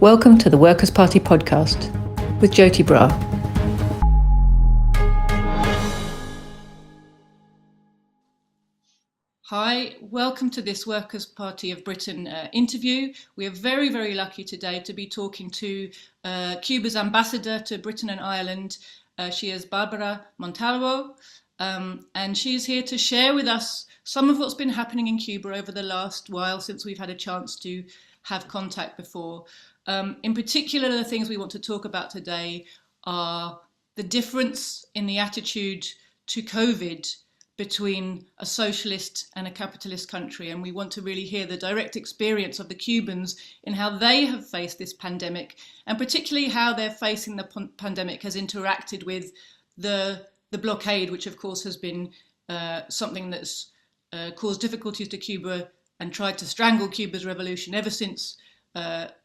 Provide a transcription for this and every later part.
Welcome to the Workers' Party podcast with Joti Brar. Hi, welcome to this Workers' Party of Britain interview. We are very, very lucky today to be talking to Cuba's ambassador to Britain and Ireland. She is Bárbara Montalvo, and she is here to share with us some of what's been happening in Cuba over the last while since we've had a chance to have contact before. In particular, the things we want to talk about today are the difference in the attitude to COVID between a socialist and a capitalist country. And we want to really hear the direct experience of the Cubans in how they have faced this pandemic, and particularly how they're facing the pandemic has interacted with the blockade, which of course has been something that's caused difficulties to Cuba and tried to strangle Cuba's revolution ever since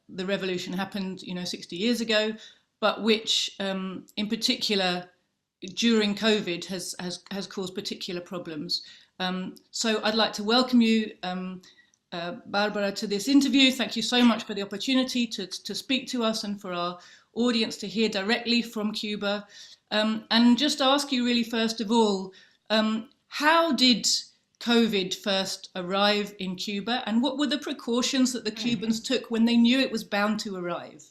the revolution happened, 60 years ago, but which in particular during COVID has caused particular problems. So I'd like to welcome you, Bárbara, to this interview. Thank you so much for the opportunity to speak to us and for our audience to hear directly from Cuba. And just ask you really, first of all, how did COVID first arrive in Cuba, and what were the precautions that the Cubans took when they knew it was bound to arrive?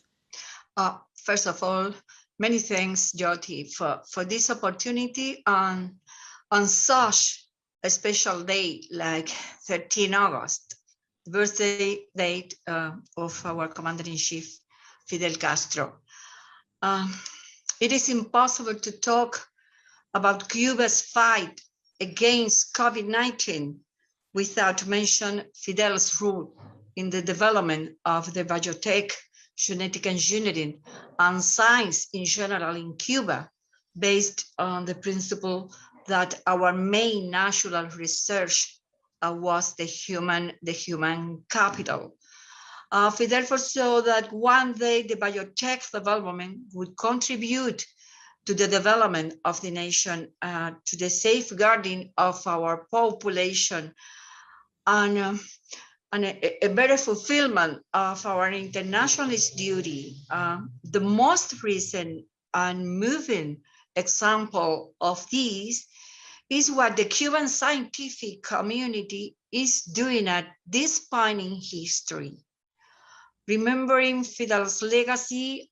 First of all, many thanks, Joti, for this opportunity on such a special date like 13 August, the birthday date of our Commander-in-Chief, Fidel Castro. It is impossible to talk about Cuba's fight against COVID-19 without mentioning Fidel's role in the development of the biotech, genetic engineering, and science in general in Cuba, based on the principle that our main national research was the human capital. Fidel foresaw that one day the biotech development would contribute to the development of the nation, to the safeguarding of our population, and a better fulfillment of our internationalist duty. The most recent and moving example of this is what the Cuban scientific community is doing at this point in history. Remembering Fidel's legacy,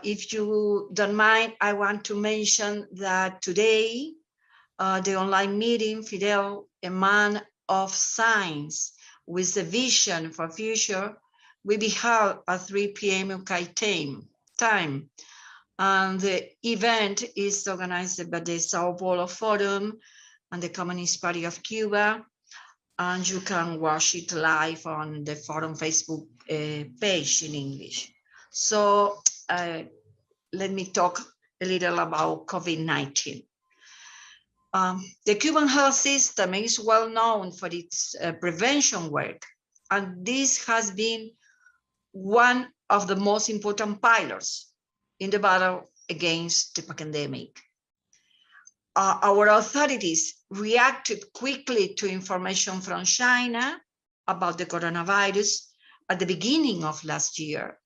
if you don't mind, I want to mention that today, the online meeting, Fidel, a man of science with a vision for future, will be held at 3 p.m. UK time. And the event is organized by the Sao Paulo Forum and the Communist Party of Cuba. And you can watch it live on the Forum Facebook page in English. So let me talk a little about COVID-19. The Cuban health system is well known for its prevention work, and this has been one of the most important pillars in the battle against the pandemic. Our authorities reacted quickly to information from China about the coronavirus at the beginning of last year.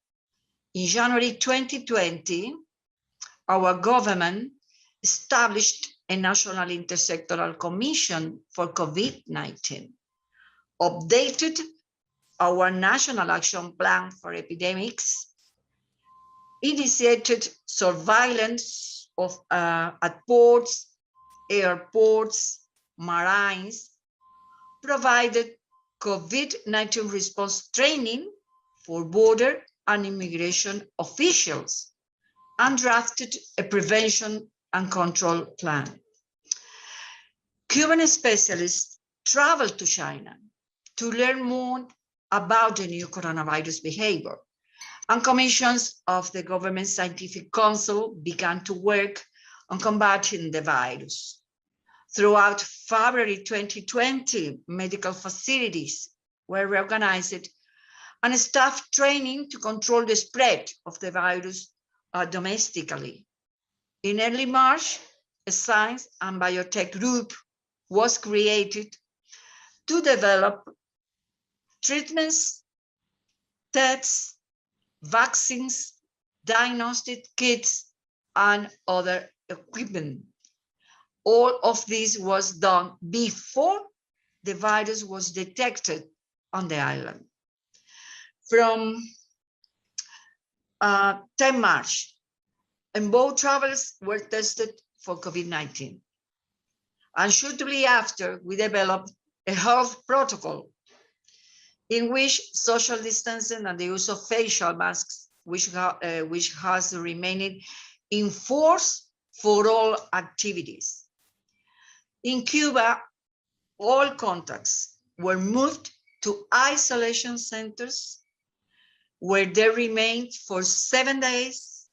In January 2020, our government established a national intersectoral commission for COVID-19, updated our national action plan for epidemics, initiated surveillance of at ports, airports, marines, provided COVID-19 response training for border and immigration officials, and drafted a prevention and control plan. Cuban specialists traveled to China to learn more about the new coronavirus behavior, and commissions of the Government Scientific Council began to work on combating the virus. Throughout February 2020, medical facilities were reorganized and staff training to control the spread of the virus domestically. In early March, a science and biotech group was created to develop treatments tests, vaccines, diagnostic kits, and other equipment. All of this was done before the virus was detected on the island. From 10 March, and both travelers were tested for COVID-19. And shortly after, we developed a health protocol in which social distancing and the use of facial masks, which has remained in force for all activities. In Cuba, all contacts were moved to isolation centers where they remained for 7 days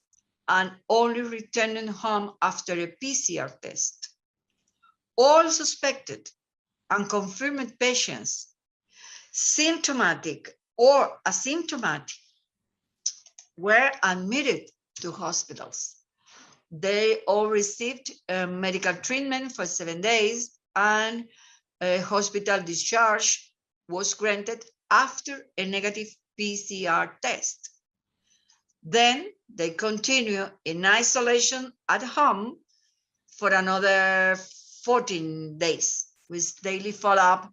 and only returning home after a PCR test. All suspected and confirmed patients, symptomatic or asymptomatic, were admitted to hospitals. They all received medical treatment for 7 days, and a hospital discharge was granted after a negative PCR test. Then they continue in isolation at home for another 14 days with daily follow-up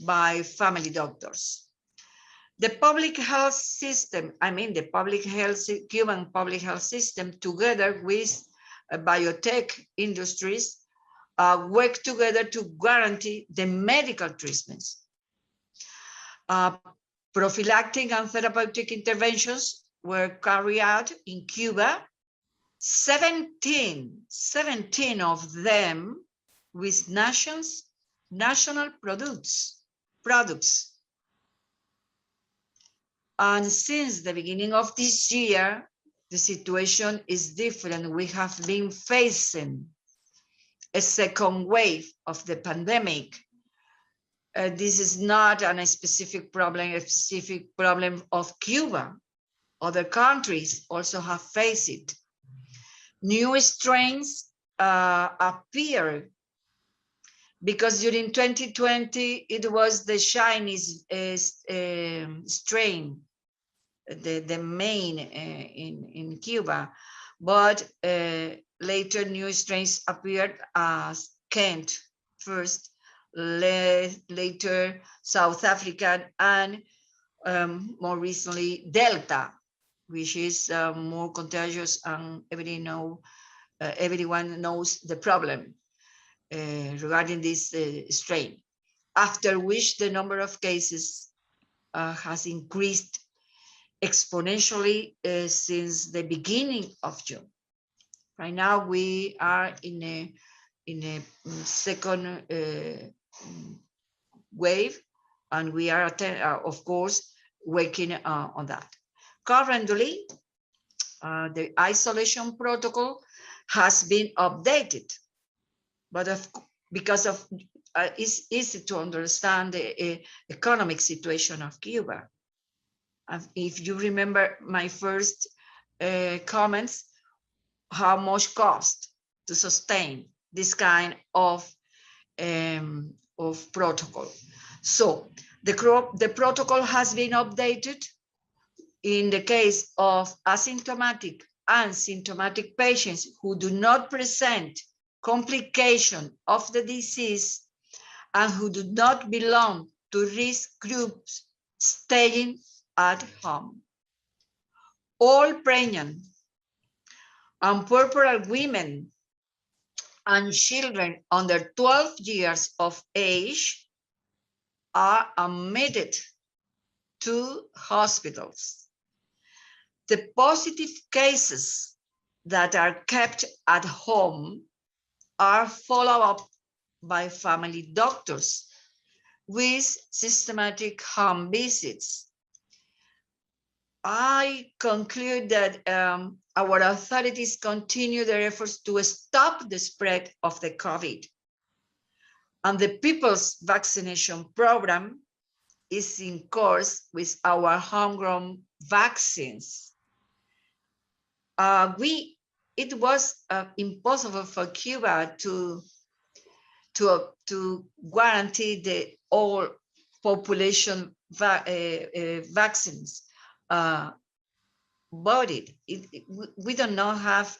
by family doctors. The public health system, Cuban public health system, together with biotech industries, work together to guarantee the medical treatments. Prophylactic and therapeutic interventions were carried out in Cuba, 17 of them with national products. And since the beginning of this year, the situation is different. We have been facing a second wave of the pandemic. This is not a specific problem of Cuba. Other countries also have faced it. New strains appear because during 2020, it was the Chinese strain, the main in Cuba, but later new strains appeared as Kent first, later South African, and more recently Delta, which is more contagious, and everyone knows the problem regarding this strain, after which the number of cases has increased exponentially since the beginning of June. Right now, we are in a second wave, and we are, of course, working on that. Currently, the isolation protocol has been updated, but because of it's easy to understand the economic situation of Cuba. If you remember my first comments, how much cost to sustain this kind of protocol. So the protocol has been updated in the case of asymptomatic and symptomatic patients who do not present complication of the disease and who do not belong to risk groups staying at home. All pregnant and puerperal women and children under 12 years of age are admitted to hospitals. The positive cases that are kept at home are followed up by family doctors with systematic home visits. I conclude that our authorities continue their efforts to stop the spread of the COVID, and the people's vaccination program is in course with our homegrown vaccines. It was impossible for Cuba to guarantee the all population vaccines, bought it. We do not have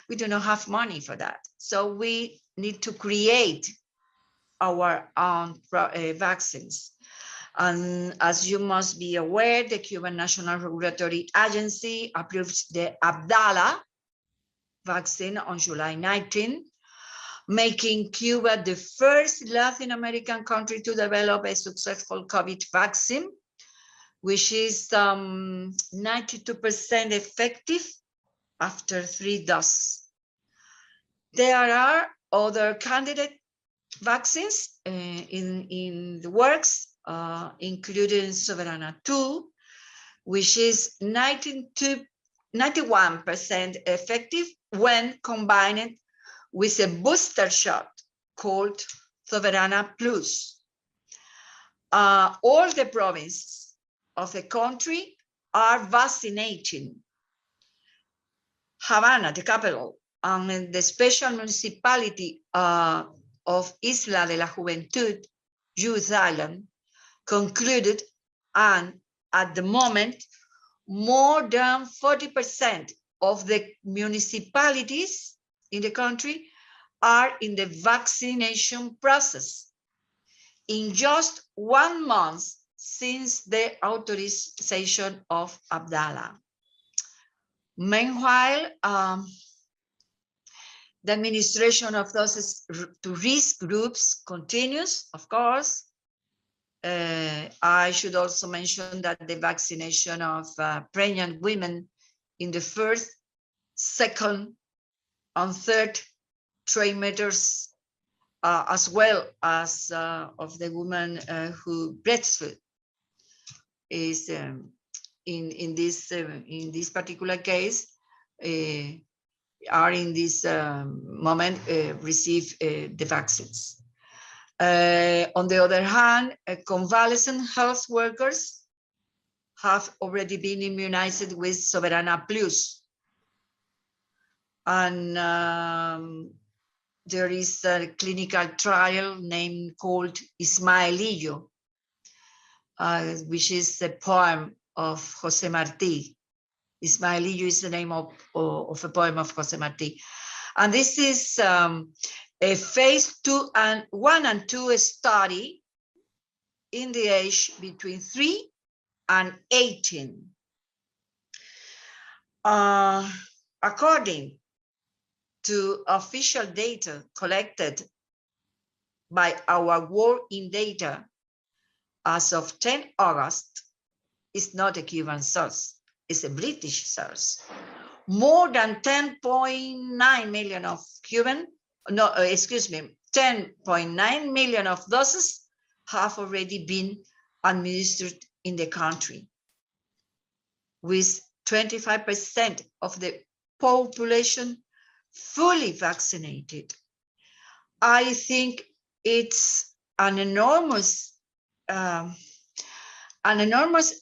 we do not have money for that. So we need to create our own vaccines. And as you must be aware, the Cuban National Regulatory Agency approved the Abdala vaccine on July 19, making Cuba the first Latin American country to develop a successful COVID vaccine, which is 92% effective after 3 doses. There are other candidate vaccines in the works, including Soberana 2, which is 91% effective when combined with a booster shot called Soberana Plus. All the provinces of the country are vaccinating. Havana, the capital, and the special municipality of Isla de la Juventud, Youth Island, concluded, and at the moment, more than 40% of the municipalities in the country are in the vaccination process in just 1 month since the authorization of Abdala. Meanwhile, the administration of doses to risk groups continues, of course. I should also mention that the vaccination of pregnant women in the first, second, and third trimesters, as well as of the women who breastfeed, is in this particular case are in this moment receive the vaccines. On the other hand, convalescent health workers have already been immunized with Soberana Plus. And there is a clinical trial named called Ismaelillo, which is a poem of José Martí. Ismaelillo is the name of a poem of José Martí. And this is a phase 1 and 2 study in the age between 3 and 18. According to official data collected by our War in Data as of 10 August, it's not a Cuban source, it's a British source. More than 10.9 million of 10.9 million of doses have already been administered in the country, with 25% of the population fully vaccinated. I think it's an enormous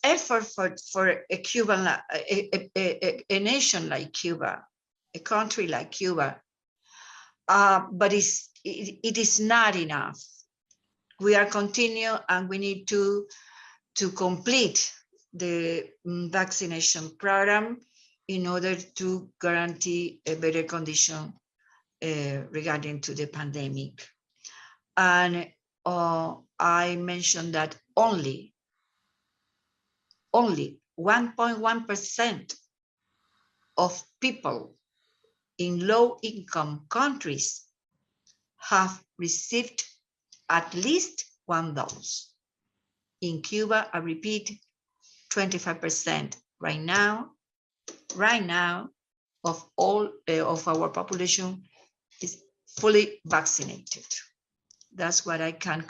effort for a Cuban, a nation like Cuba, a country like Cuba. But it is not enough. We are continuing, and we need to complete the vaccination program in order to guarantee a better condition regarding to the pandemic. And I mentioned that only 1.1% of people in low-income countries have received at least 1 dose. In Cuba, I repeat, 25% right now of all of our population is fully vaccinated. That's what I can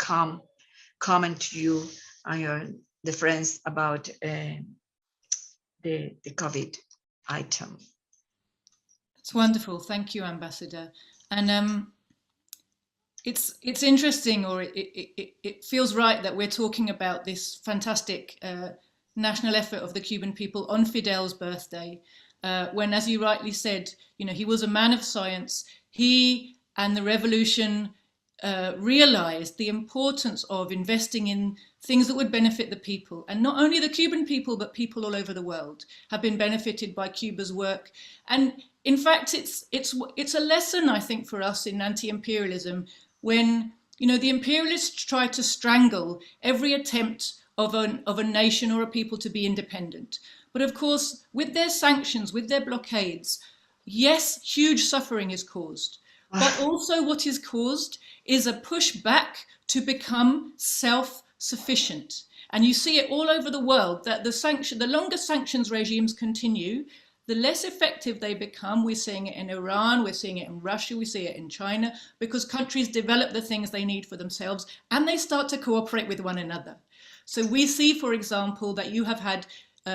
comment to you and the friends about the COVID item. It's wonderful. Thank you, Ambassador. And it's interesting, or it feels right that we're talking about this fantastic national effort of the Cuban people on Fidel's birthday, when, as you rightly said, he was a man of science. He and the revolution realized the importance of investing in things that would benefit the people. And not only the Cuban people, but people all over the world have been benefited by Cuba's work. And in fact, it's a lesson, I think, for us in anti-imperialism when, you know, the imperialists try to strangle every attempt of a nation or a people to be independent. But of course, with their sanctions, with their blockades, yes, huge suffering is caused. But also what is caused is a push back to become self-sufficient. And you see it all over the world that the longer sanctions regimes continue, the less effective they become. We're seeing it in Iran, we're seeing it in Russia, we see it in China, because countries develop the things they need for themselves and they start to cooperate with one another. So we see, for example, that you have had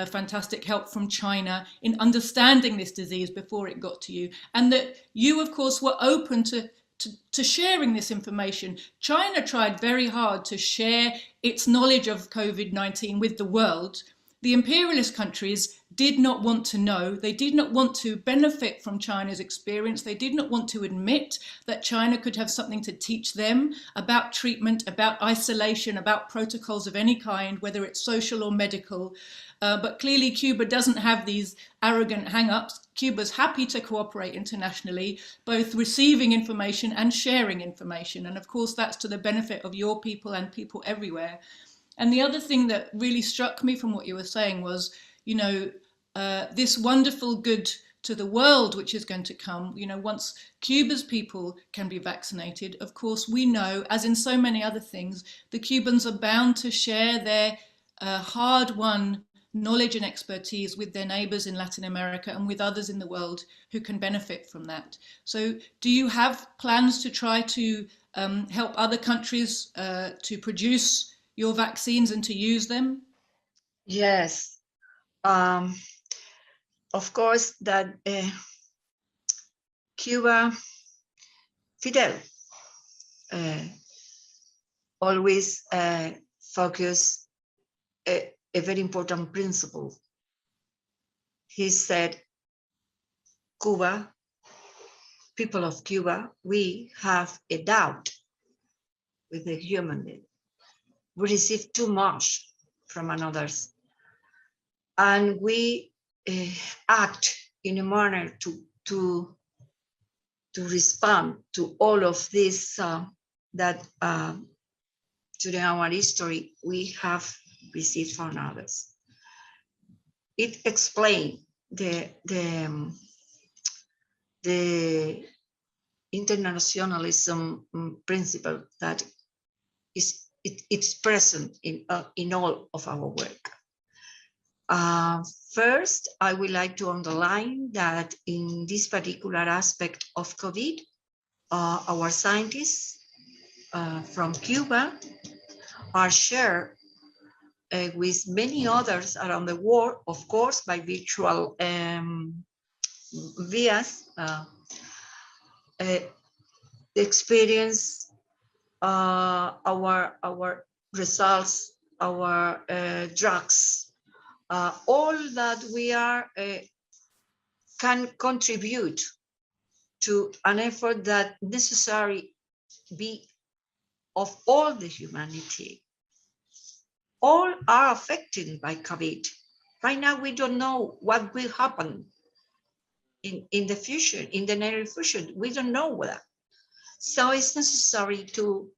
fantastic help from China in understanding this disease before it got to you, and that you, of course, were open to sharing this information. China tried very hard to share its knowledge of COVID-19 with the world. The imperialist countries did not want to know, they did not want to benefit from China's experience, they did not want to admit that China could have something to teach them about treatment, about isolation, about protocols of any kind, whether it's social or medical. But clearly Cuba doesn't have these arrogant hang-ups. Cuba's happy to cooperate internationally, both receiving information and sharing information. And of course, that's to the benefit of your people and people everywhere. And the other thing that really struck me from what you were saying was, you know, this wonderful good to the world which is going to come, you know, once Cuba's people can be vaccinated. Of course, we know, as in so many other things, the Cubans are bound to share their hard-won knowledge and expertise with their neighbours in Latin America and with others in the world who can benefit from that. So do you have plans to try to help other countries to produce your vaccines and to use them? Yes, of course that Cuba, Fidel always focus a very important principle. He said, Cuba, people of Cuba, we have a doubt with the human being. We receive too much from others. And we act in a manner to respond to all of this that during our history we have received from others. It explains the internationalism principle that it's present in all of our work. First, I would like to underline that in this particular aspect of COVID, our scientists from Cuba are shared with many others around the world, of course, by virtual vias. The experience, our results, our drugs, all that we are can contribute to an effort that necessary be of all the humanity. All are affected by COVID. Right now, we don't know what will happen in the future, in the near future. We don't know that. So it's necessary to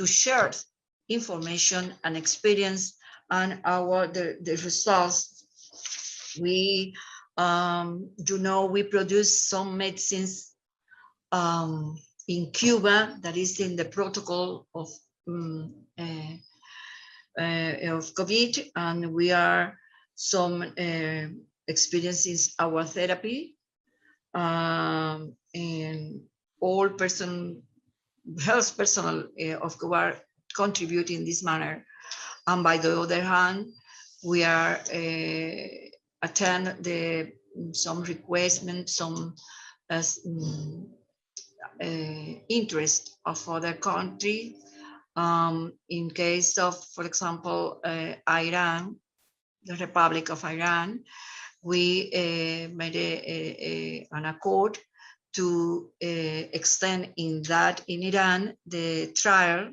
share information and experience and the results. We we produce some medicines in Cuba that is in the protocol of COVID, and we are some experiences our therapy, and all health personnel of Cuba contribute in this manner. And by the other hand, we are attend some requestment, some interest of other country. In case of, for example, Iran, the Republic of Iran, we made an accord to extend in Iran the trial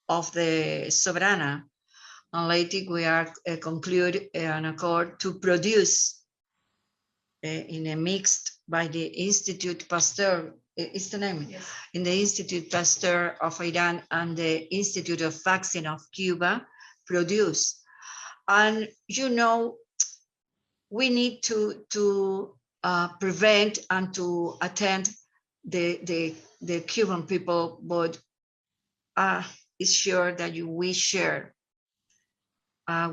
of the Soberana, And later we are conclude an accord to produce in a mixed by the Institute Pasteur, is the name? Yes. In the Institute Pasteur of Iran and the Institute of Vaccine of Cuba produce. And we need to prevent and to attend the Cuban people, but it's sure that we share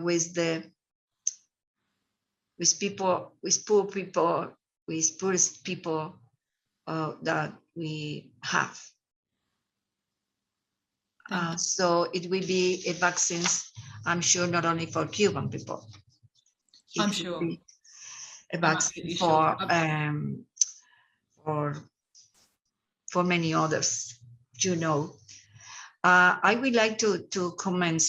with poor people, with poorest people that we have. So it will be a vaccines, I'm sure, not only for Cuban people. I'm sure. A vaccine for many others, I would like to comment,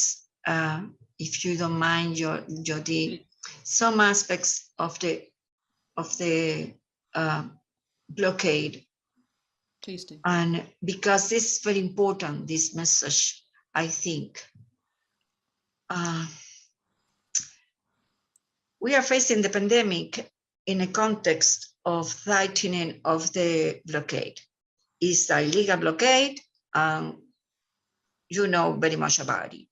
if you don't mind, Joti, some aspects of the blockade. Please do. And because it's very important, this message, I think. We are facing the pandemic in a context of tightening of the blockade. It's a illegal blockade, and you know very much about it.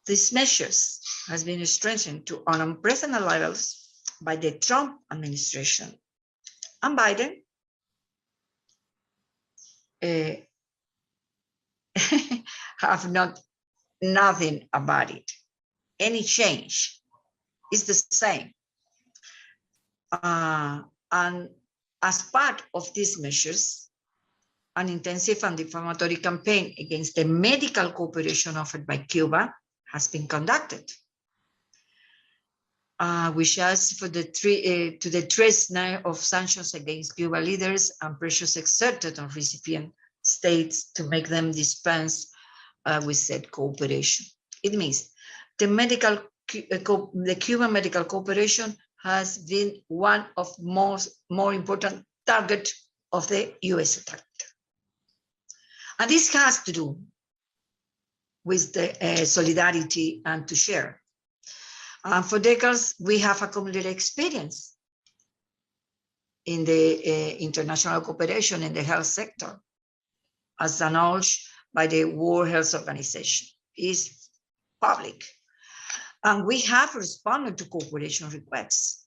These measures has been strengthened to unprecedented levels by the Trump administration, and Biden have nothing about it. Any change is the same. And as part of these measures, an intensive and defamatory campaign against the medical cooperation offered by Cuba has been conducted, which asks for the threat of sanctions against Cuba leaders and pressures exerted on recipient states to make them dispense with said cooperation. It means the Cuban medical cooperation has been one of more important target of the US attack. And this has to do with the solidarity and to share. For decades, we have accumulated experience in the international cooperation in the health sector, as acknowledged by the World Health Organization. Is public. And we have responded to cooperation requests,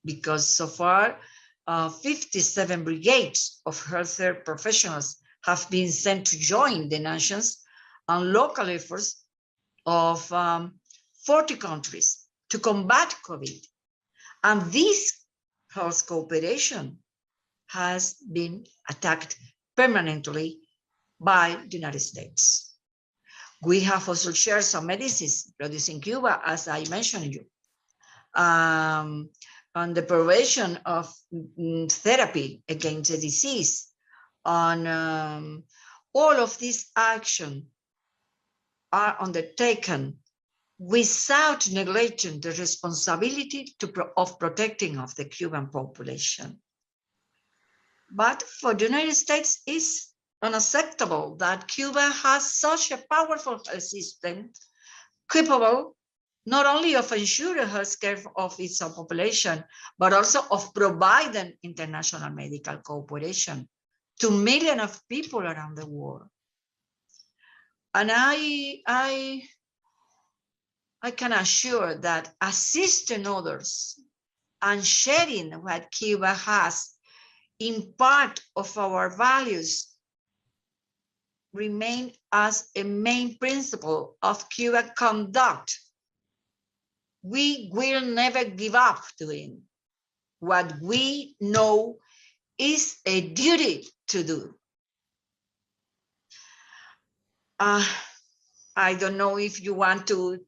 because so far, 57 brigades of healthcare professionals have been sent to join the nations and local efforts of 40 countries to combat COVID. And this health cooperation has been attacked permanently by the United States. We have also shared some medicines produced in Cuba, as I mentioned you, on the prevention of therapy against the disease, on all of these actions are undertaken without neglecting the responsibility of protecting of the Cuban population. But for the United States, it's unacceptable that Cuba has such a powerful health system capable not only of ensuring health care of its population, but also of providing international medical cooperation to millions of people around the world. And I can assure that assisting others and sharing what Cuba has in part of our values remain as a main principle of Cuban conduct. We will never give up doing what we know is a duty to do. I don't know if you want to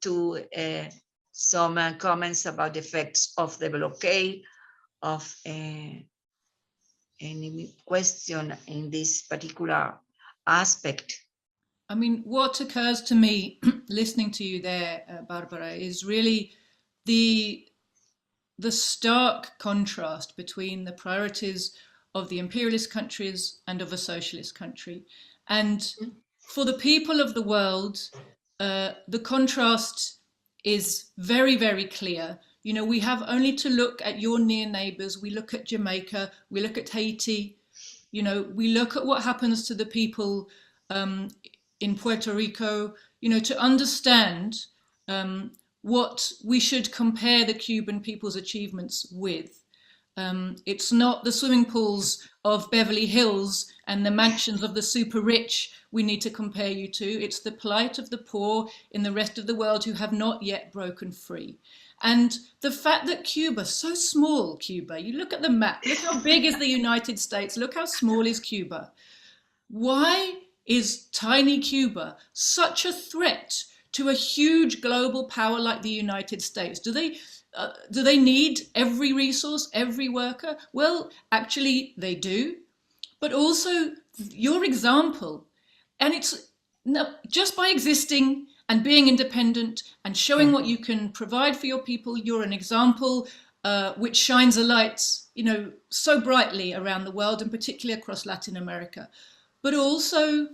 some comments about the effects of the blockade, of any question in this particular aspect. I mean, what occurs to me listening to you there, Barbara, is really the stark contrast between the priorities of the imperialist countries and of a socialist country. And for the people of the world, the contrast is very, very clear. You know, we have only to look at your near neighbours. We look at Jamaica, we look at Haiti, you know, we look at what happens to the people in Puerto Rico, you know, to understand what we should compare the Cuban people's achievements with. It's not the swimming pools of Beverly Hills and the mansions of the super rich we need to compare you to. It's the plight of the poor in the rest of the world who have not yet broken free. And the fact that Cuba, so small Cuba, you look at the map, look how big is the United States, look how small is Cuba. Why is tiny Cuba such a threat to a huge global power like the United States? Do they need every resource, every worker? Well, actually they do. But also your example, and it's just by existing and being independent and showing what you can provide for your people, you're an example which shines a light, you know, so brightly around the world, and particularly across Latin America. But also,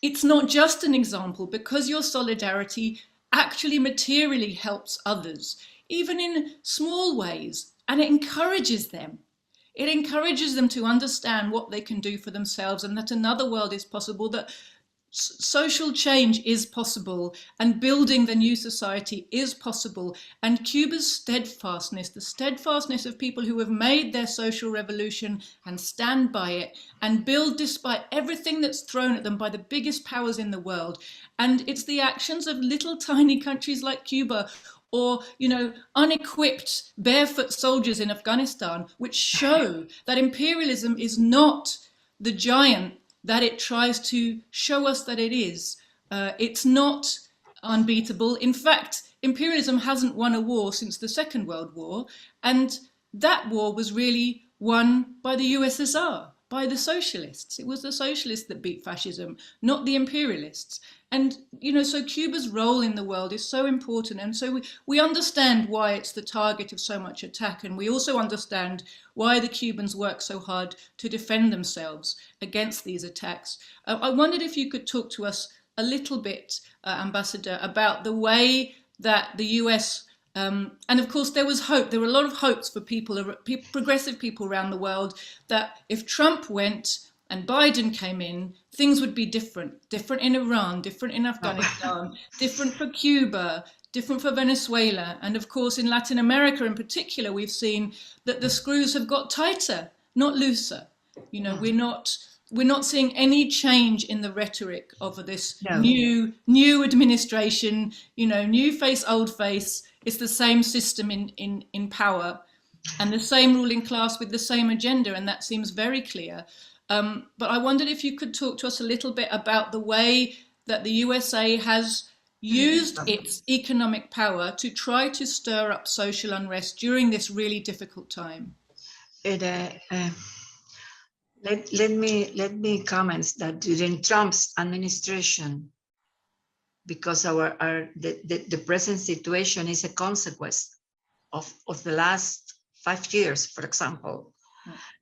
it's not just an example, because your solidarity actually materially helps others, even in small ways, and it encourages them. It encourages them to understand what they can do for themselves, and that another world is possible, that social change is possible, and building the new society is possible. And Cuba's steadfastness, the steadfastness of people who have made their social revolution and stand by it and build despite everything that's thrown at them by the biggest powers in the world. And it's the actions of little tiny countries like Cuba, or, you know, unequipped barefoot soldiers in Afghanistan, which show that imperialism is not the giant that it tries to show us that it is. It's not unbeatable. In fact, imperialism hasn't won a war since the Second World War, and that war was really won by the USSR, by the socialists. It was the socialists that beat fascism, not the imperialists. And, you know, so Cuba's role in the world is so important. And so we understand why it's the target of so much attack. And we also understand why the Cubans work so hard to defend themselves against these attacks. I wondered if you could talk to us a little bit, Ambassador, about the way that the US, and of course there was hope, there were a lot of hopes for people, progressive people around the world, that if Trump went and Biden came in, things would be different in Iran, different in Afghanistan, different for Cuba, different for Venezuela. And of course, in Latin America in particular, we've seen that the screws have got tighter, not looser. You know, we're not seeing any change in the rhetoric of this new administration, you know, new face, old face. It's the same system in power, and the same ruling class with the same agenda, and that seems very clear. But I wondered if you could talk to us a little bit about the way that the USA has used its economic power to try to stir up social unrest during this really difficult time. Let me comment that during Trump's administration, because the present situation is a consequence of the last 5 years, for example.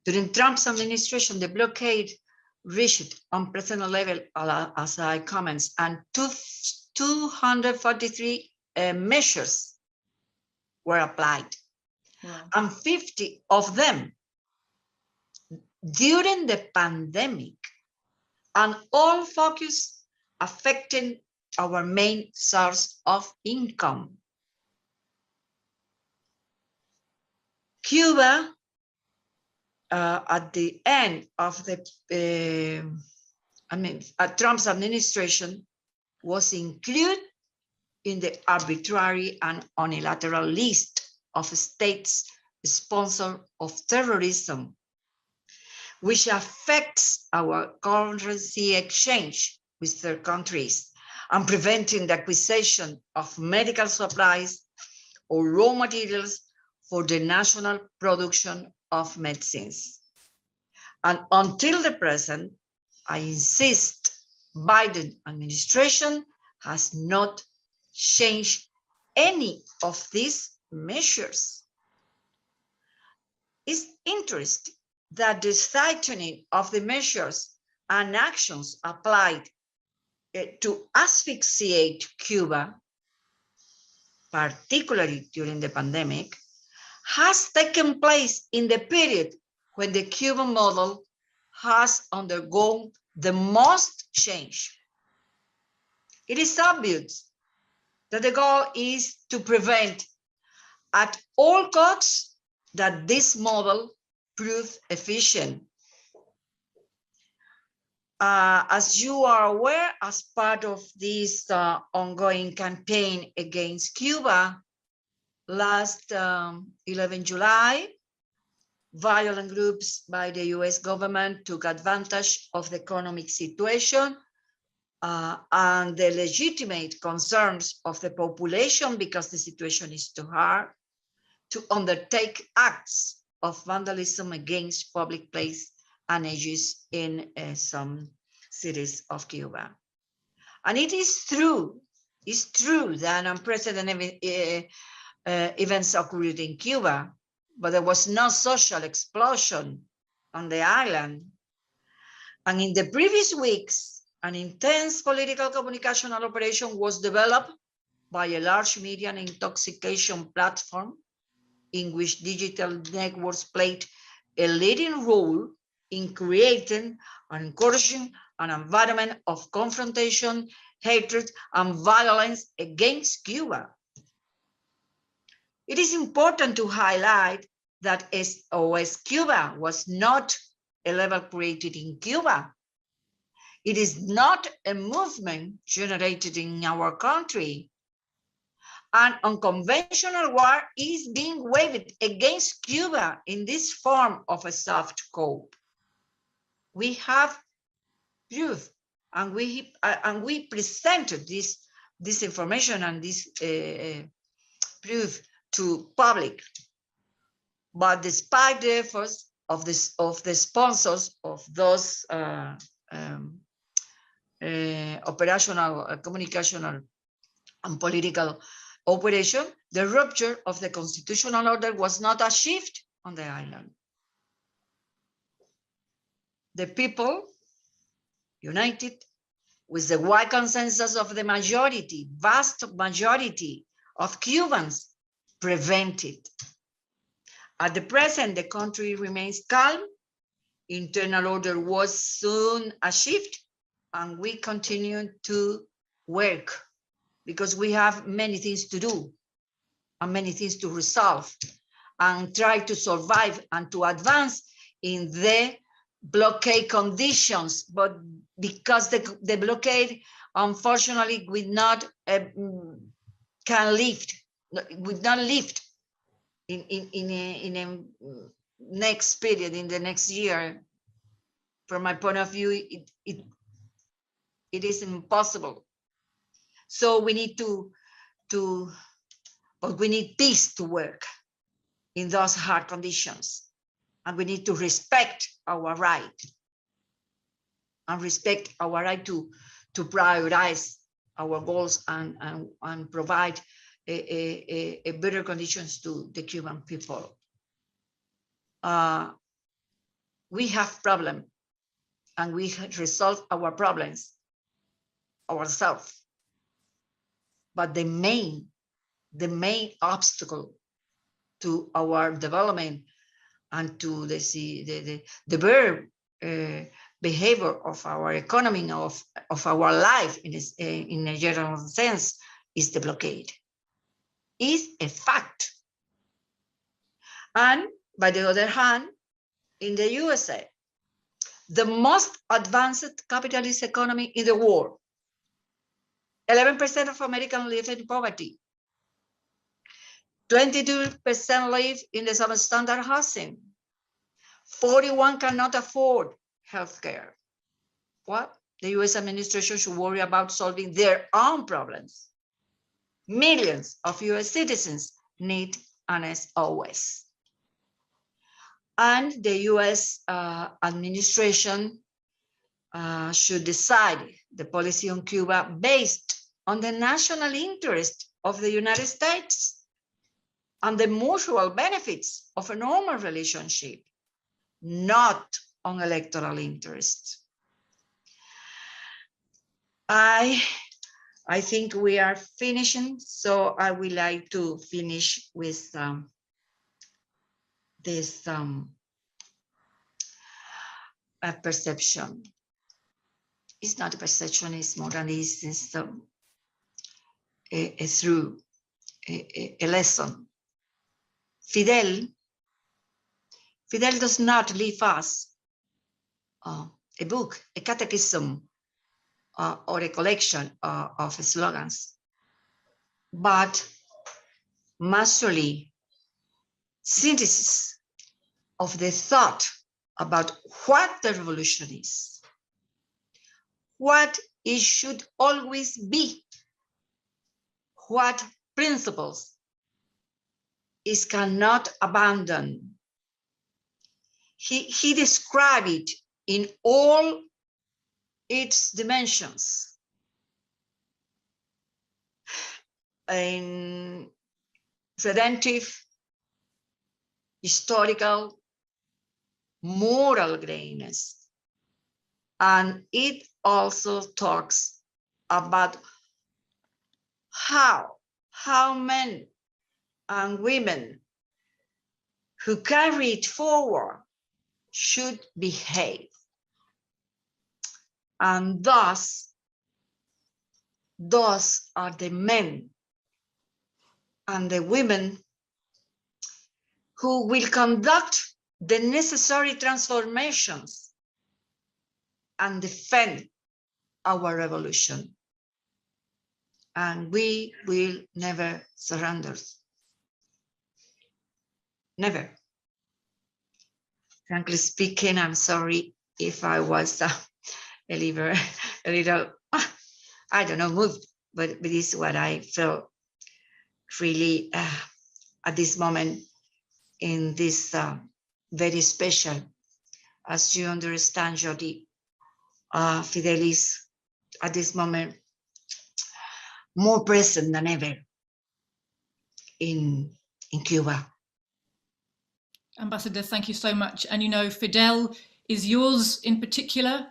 During Trump's administration, the blockade reached unprecedented level, as I comments, and 243 measures were applied, and 50 of them during the pandemic, and all focus affecting our main source of income. Cuba, at the end of Trump's administration, was included in the arbitrary and unilateral list of states sponsors of terrorism, which affects our currency exchange with third countries and preventing the acquisition of medical supplies or raw materials for the national production of medicines. And until the present, I insist, Biden administration has not changed any of these measures. It's interesting that the tightening of the measures and actions applied to asphyxiate Cuba, particularly during the pandemic, has taken place in the period when the Cuban model has undergone the most change. It is obvious that the goal is to prevent at all costs that this model prove efficient. As you are aware, as part of this ongoing campaign against Cuba, last 11 July, violent groups by the US government took advantage of the economic situation and the legitimate concerns of the population, because the situation is too hard, to undertake acts of vandalism against public places and edges in some cities of Cuba. And it is true that unprecedented events occurred in Cuba, but there was no social explosion on the island. And in the previous weeks, an intense political communicational operation was developed by a large media and intoxication platform in which digital networks played a leading role in creating and encouraging an environment of confrontation, hatred, and violence against Cuba. It is important to highlight that SOS Cuba was not a level created in Cuba. It is not a movement generated in our country. An unconventional war is being waged against Cuba in this form of a soft coup. We have proof, and we presented this information and this proof to public. But despite the efforts of the sponsors of those operational, communicational, and political operation, the rupture of the constitutional order was not achieved on the island. The people, united with the wide consensus of the majority, vast majority of Cubans, prevented. At the present, the country remains calm. Internal order was soon achieved, and we continue to work because we have many things to do and many things to resolve and try to survive and to advance in the blockade conditions. But because the blockade, unfortunately, would not lift in a next period, in the next year. From my point of view, it is impossible. So we need we need peace to work in those hard conditions, and we need to respect our right to prioritize our goals and provide a better conditions to the Cuban people. We have problems, and we resolve our problems ourselves. But the main obstacle to our development and to the better behavior of our economy, of our life in a general sense, is the blockade. Is a fact. And by the other hand, in the USA, the most advanced capitalist economy in the world, 11% of Americans live in poverty. 22% live in the substandard housing. 41% cannot afford healthcare. Well, the US administration should worry about solving their own problems. Millions of US citizens need an SOS. And the US administration should decide the policy on Cuba based on the national interest of the United States and the mutual benefits of a normal relationship, not on electoral interests. I think we are finishing, so I would like to finish with this a perception. It's not a perception, it's more than this, it's through a lesson. Fidel does not leave us a book, a catechism, or a collection of slogans, but masterly synthesis of the thought about what the revolution is, what it should always be, what principles it cannot abandon. He described it in all its dimensions. In redemptive, historical, moral greatness. And it also talks about how men and women who carry it forward should behave. And thus, those are the men and the women who will conduct the necessary transformations and defend our revolution. And we will never surrender. Never. Frankly speaking, I'm sorry if I was a little, I don't know, moved, but this is what I felt really at this moment in this very special. As you understand, Joti, Fidel is at this moment more present than ever in Cuba. Ambassador, thank you so much. And you know, Fidel is yours in particular,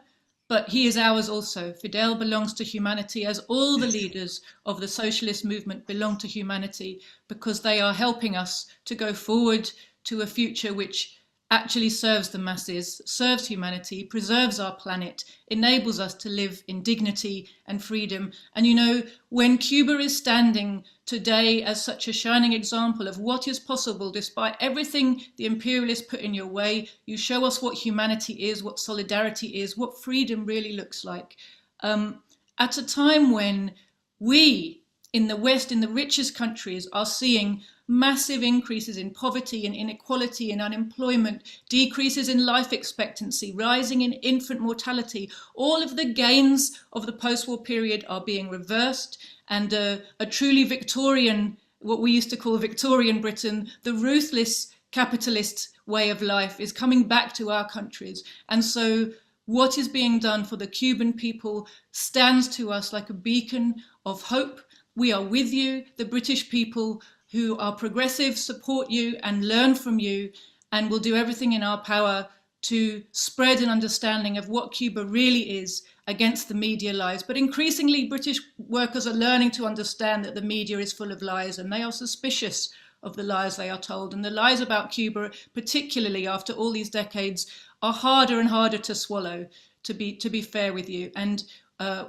but he is ours also. Fidel belongs to humanity, as all the leaders of the socialist movement belong to humanity, because they are helping us to go forward to a future which actually serves the masses, serves humanity, preserves our planet, enables us to live in dignity and freedom. And you know, when Cuba is standing today as such a shining example of what is possible despite everything the imperialists put in your way, you show us what humanity is, what solidarity is, what freedom really looks like. At a time when we in the West, in the richest countries, are seeing massive increases in poverty and inequality and unemployment, decreases in life expectancy, rising in infant mortality. All of the gains of the post-war period are being reversed, and a truly Victorian, what we used to call Victorian Britain, the ruthless capitalist way of life is coming back to our countries. And so what is being done for the Cuban people stands to us like a beacon of hope. We are with you. The British people who are progressive support you and learn from you, and will do everything in our power to spread an understanding of what Cuba really is against the media lies. But increasingly, British workers are learning to understand that the media is full of lies, and they are suspicious of the lies they are told. And the lies about Cuba, particularly after all these decades, are harder and harder to swallow, to be fair with you. And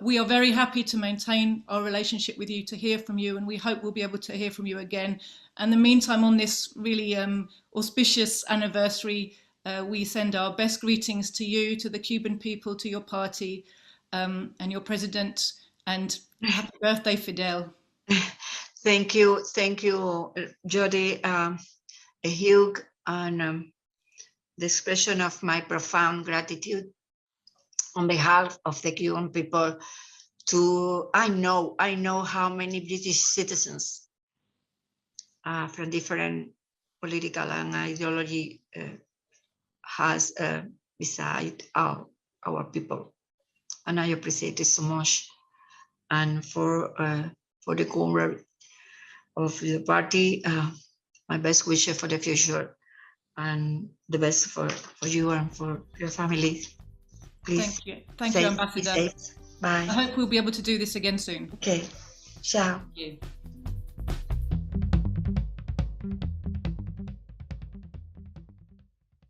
we are very happy to maintain our relationship with you, to hear from you, and we hope we'll be able to hear from you again. And in the meantime, on this really auspicious anniversary, we send our best greetings to you, to the Cuban people, to your party, and your president, and happy birthday, Fidel. Thank you, Joti. A huge and the expression of my profound gratitude on behalf of the Cuban people to, I know how many British citizens from different political and ideology has beside our people. And I appreciate it so much. And for the Cuban of the party, my best wishes for the future and the best for you and for your family. Please. Thank you, Ambassador. Bye. I hope we'll be able to do this again soon. Okay. Ciao. Thank you.